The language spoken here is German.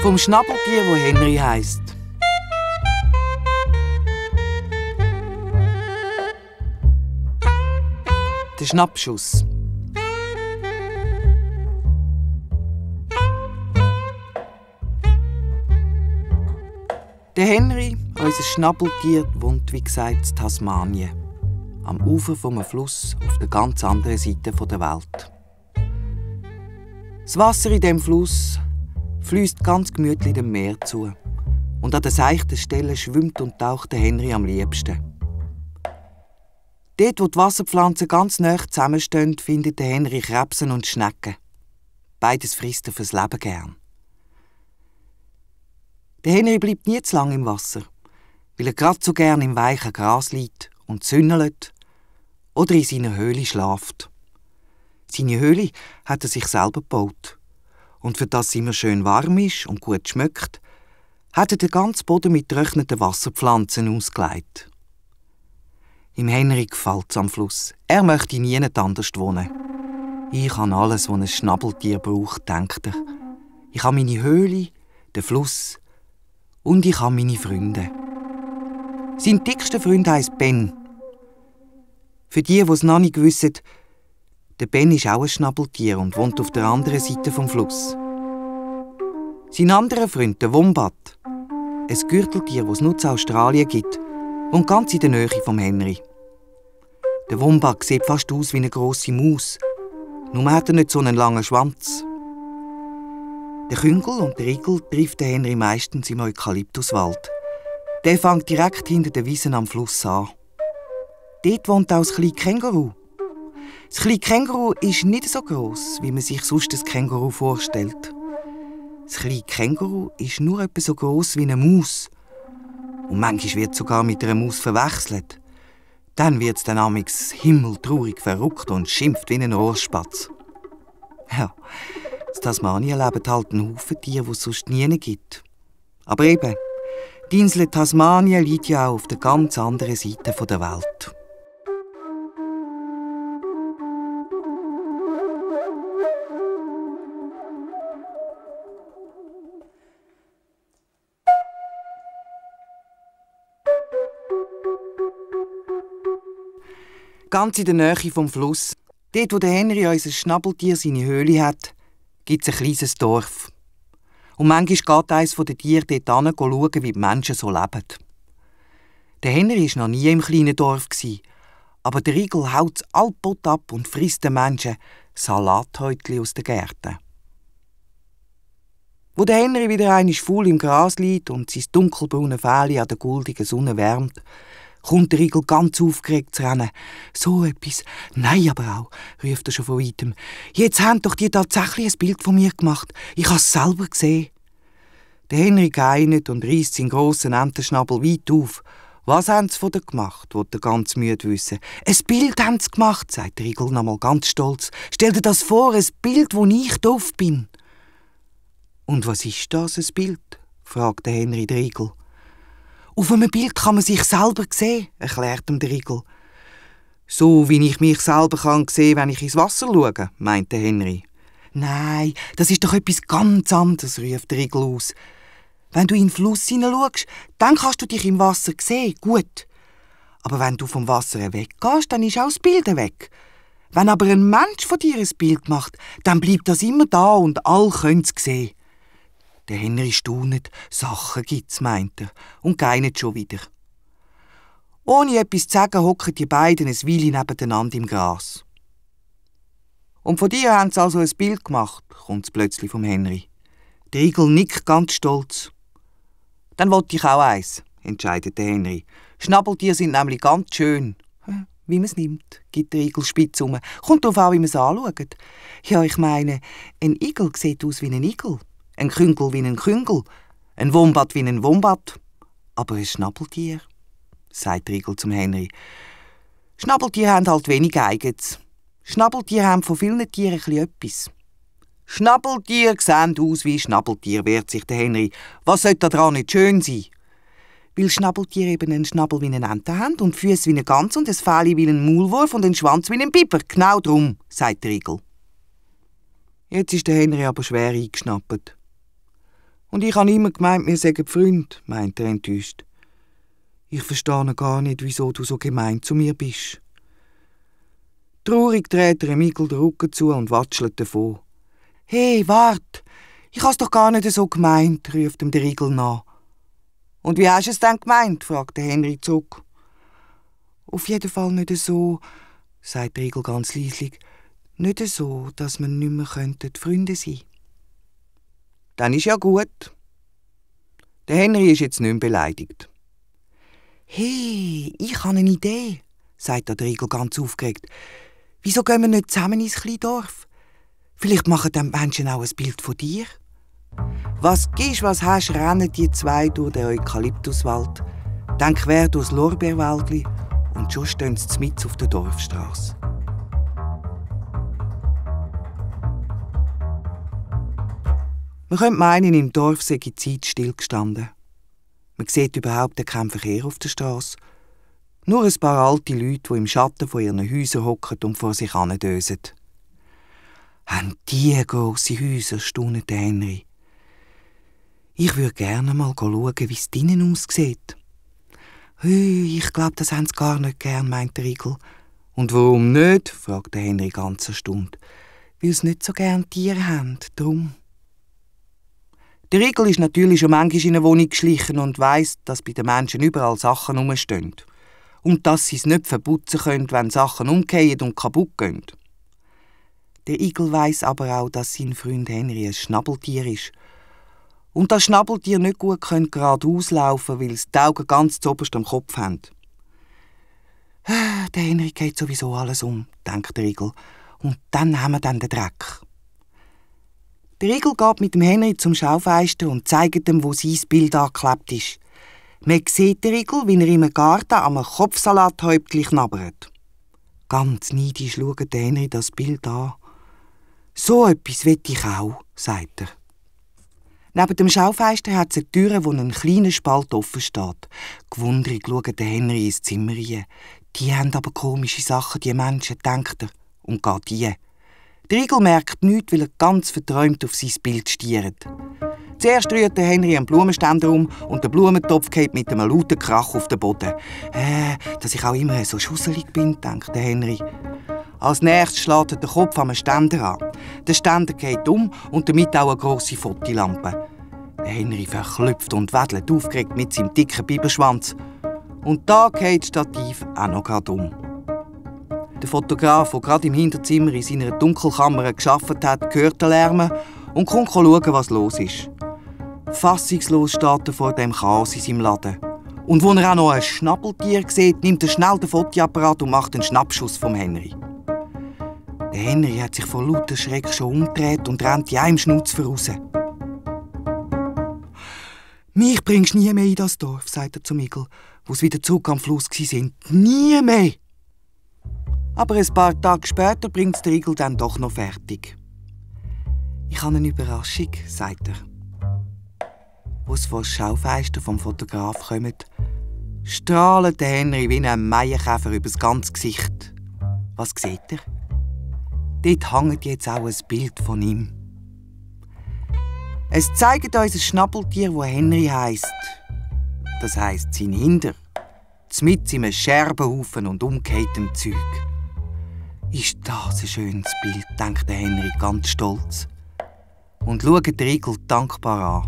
Vom Schnabeltier, wo Henry heisst. Der Schnappschuss. Der Henry, unser Schnabeltier, wohnt wie gesagt in Tasmanien. Am Ufer vom Fluss auf der ganz anderen Seite der Welt. Das Wasser in diesem Fluss fließt ganz gemütlich dem Meer zu. Und an den seichten Stellen schwimmt und taucht der Henry am liebsten. Dort, wo die Wasserpflanzen ganz nah zusammenstehen, findet der Henry Krebsen und Schnecken. Beides frisst er fürs Leben gern. Der Henry bleibt nie zu lange im Wasser, weil er gerade so gern im weichen Gras liegt und zündelt oder in seiner Höhle schlaft. Seine Höhle hat er sich selber gebaut. Und für das es immer schön warm ist und gut schmeckt, hat er den ganzen Boden mit getrockneten Wasserpflanzen ausgelegt. Im Henry gefällt es am Fluss. Er möchte nie anders wohnen. Ich habe alles, was ein Schnabeltier braucht, denkt er. Ich habe meine Höhle, den Fluss und ich habe meine Freunde. Sein dickster Freund heisst Ben. Für die es noch nicht wissen, der Ben ist auch ein Schnabeltier und wohnt auf der anderen Seite vom Fluss. Sein anderer Freund, der Wombat, ein Gürteltier, das es nur in Australien gibt, wohnt ganz in der Nähe vom Henry. Der Wombat sieht fast aus wie eine grosse Maus, nur hat er nicht so einen langen Schwanz. Der Küngel und der Igel trifft den Henry meistens im Eukalyptuswald. Der fängt direkt hinter den Wiesen am Fluss an. Dort wohnt auch das kleine Känguru. Das kleine Känguru ist nicht so gross, wie man sich sonst ein Känguru vorstellt. Das kleine Känguru ist nur etwa so gross wie eine Maus. Und manchmal wird es sogar mit einer Maus verwechselt. Dann wird es dann amigs himmeltraurig verrückt und schimpft wie ein Rohrspatz. Ja, in Tasmanien leben halt ein Haufen Tiere, die es sonst nie gibt. Aber eben, die Insel Tasmanien liegt ja auch auf der ganz anderen Seite der Welt. Ganz in der Nähe vom Fluss, dort wo der Henry, unser Schnabeltier, seine Höhle hat, gibt es ein kleines Dorf. Und manchmal geht eines der Tiere dort hin, schauen, wie die Menschen so leben. Der Henry war noch nie im kleinen Dorf, aber der Igel haut es allbot ab und frisst den Menschen Salathäutchen aus den Gärten. Wo der Henry wieder einmal faul im Gras liegt und sein dunkelbraune Fell an der goldigen Sonne wärmt, kommt der Igel ganz aufgeregt zu rennen. «So etwas? Nein, aber auch», ruft er schon von weitem. «Jetzt haben doch die tatsächlich ein Bild von mir gemacht. Ich habe es selber gesehen.» Der Henry geinet und reißt seinen grossen Entenschnabel weit auf. «Was haben sie von dir gemacht?» will er ganz müde wissen. «Ein Bild haben sie gemacht», sagt der Igel nochmal ganz stolz. «Stell dir das vor, ein Bild, wo ich drauf bin.» «Und was ist das, ein Bild?» fragt der Henry der Igel. «Auf einem Bild kann man sich selber sehen», erklärt ihm der Igel. «So wie ich mich selber kann sehen, wenn ich ins Wasser schaue», meint der Henry. «Nein, das ist doch etwas ganz anderes», ruft der Igel aus. «Wenn du in den Fluss hineinschaust, dann kannst du dich im Wasser sehen, gut. Aber wenn du vom Wasser weggehst, dann ist auch das Bild weg. Wenn aber ein Mensch von dir ein Bild macht, dann bleibt das immer da und alle können es sehen.» Der Henry staunet. «Sachen gibt's», meint er, und geinet schon wieder. Ohne etwas zu sagen, hocken die beiden ein Weile nebeneinander im Gras. «Und von dir haben sie also ein Bild gemacht», kommt es plötzlich vom Henry. Der Igel nickt ganz stolz. «Dann wollte ich auch eins», entscheidet der Henry. «Schnabeltiere sind nämlich ganz schön.» «Wie man es nimmt», gibt der Igel spitz um. «Kommt darauf an, wie man es anschaut. Ja, ich meine, ein Igel sieht aus wie ein Igel. Ein Küngel wie ein Küngel, ein Wombat wie ein Wombat. Aber ein Schnabeltier», sagt der Igel zum Henry. «Schnabeltiere haben halt wenig Eigens. Schnabeltiere haben von vielen Tieren etwas.» «Schnabeltiere sehen aus wie Schnabeltiere», wehrt sich der Henry. «Was sollte daran nicht schön sein?» «Weil Schnabeltiere eben einen Schnabel wie eine Ente haben und Füße wie eine Gans und ein Fell wie ein Maulwurf und einen Schwanz wie ein Biber. Genau drum», sagt der Igel. Jetzt ist der Henry aber schwer eingeschnappt. Und ich habe immer gemeint, wir seien Freunde, meint er enttäuscht. Ich verstehe gar nicht, wieso du so gemein zu mir bist. Traurig dreht er dem Igel den Rücken zu und watschelt davon. »Hey, wart! Ich has doch gar nicht so gemeint«, ruft ihm der Igel nach. »Und wie hast du es denn gemeint?« fragt der Henry zurück. »Auf jeden Fall nicht so«, sagt der Igel ganz leislich. »Nicht so, dass wir nicht mehr Freunde sein könnten.« »Dann ist ja gut.« Der Henry ist jetzt nicht mehr beleidigt. »Hey, ich habe eine Idee«, sagt der Igel ganz aufgeregt. »Wieso gehen wir nicht zusammen ins kleine Dorf? Vielleicht machen dann die Menschen auch ein Bild von dir.« Was gibst, was hast, rennen die zwei durch den Eukalyptuswald, dann quer durchs Lorbeerwäldli und schon stehen sie mitten auf der Dorfstrasse. Man könnte meinen, im Dorf sei die Zeit stillgestanden. Man sieht überhaupt keinen Verkehr auf der Strasse. Nur ein paar alte Leute, die im Schatten von ihren Häusern hocken und vor sich hindösen. «Haben die grosse Häuser?» staunt der Henry. «Ich würde gerne mal schauen, wie es drinnen aussieht.» «Ich glaube, das haben sie gar nicht gern», meint der Igel. «Und warum nicht?» fragt der Henry ganz erstaunt. «Weil sie nicht so gern Tiere haben, drum.» Der Igel ist natürlich schon manchmal in eine Wohnung geschlichen und weiss, dass bei den Menschen überall Sachen rumstehen. Und dass sie es nicht verputzen können, wenn Sachen umgehen und kaputt gehen. Der Igel weiss aber auch, dass sein Freund Henry ein Schnabeltier ist. Und das Schnabeltier nicht gut geradeaus laufen, weil es die Augen ganz zuoberst am Kopf haben. Der Henry geht sowieso alles um, denkt der Igel. Und dann haben wir dann den Dreck. Der Igel geht mit dem Henry zum Schaufenster und zeigt ihm, wo sein Bild angeklebt ist. Man sieht den Igel, wie er im Garten am Kopfsalathäubchen knabbert. Ganz neidisch schaut der Henry das Bild an. «So etwas will ich auch», sagt er. Neben dem Schaufenster hat es eine Tür, wo ein kleiner Spalt offen steht. Gewundrig schaut der Henry ins Zimmer rein. «Die haben aber komische Sachen, die Menschen», denkt er, und geht rein. Der Igel merkt nichts, weil er ganz verträumt auf sein Bild stiert. Zuerst rührt der Henry einen Blumenständer um und der Blumentopf geht mit einem lauten Krach auf den Boden. Dass ich auch immer so schusselig bin, denkt der Henry. Als nächstes schlägt er den Kopf am Ständer an. Der Ständer geht um und damit auch eine grosse Fotolampe. Der Henry verklüpft und wedelt aufgeregt mit seinem dicken Biberschwanz. Und da geht das Stativ auch noch gerade um. Der Fotograf, der gerade im Hinterzimmer in seiner Dunkelkammer gearbeitet hat, hört den Lärm und kommt schauen, was los ist. Fassungslos steht er vor dem Chaos in seinem Laden. Und als er auch noch ein Schnabeltier sieht, nimmt er schnell den Fotoapparat und macht einen Schnappschuss vom Henry. Der Henry hat sich vor lauter Schreck schon umgedreht und rennt in einem Schnutz voraus. «Mich bringst nie mehr in das Dorf», sagt er zum Igel, wo sie wieder zurück am Fluss waren. «Nie mehr!» Aber ein paar Tage später bringt es der Igel dann doch noch fertig. «Ich habe eine Überraschung», sagt er. Als sie vor das Schaufenster vom Fotograf kommen, strahlt der Henry wie ein Maienkäfer über das ganze Gesicht. Was sieht er? Dort hängt jetzt auch ein Bild von ihm. Es zeigt uns ein Schnabeltier, das Henry heisst. Das heisst sein Hinder. Mit in einem Scherbenhaufen und umgekehrtem Zeug. Ist das ein schönes Bild, denkt der Henry ganz stolz. Und schaut den Igel dankbar an.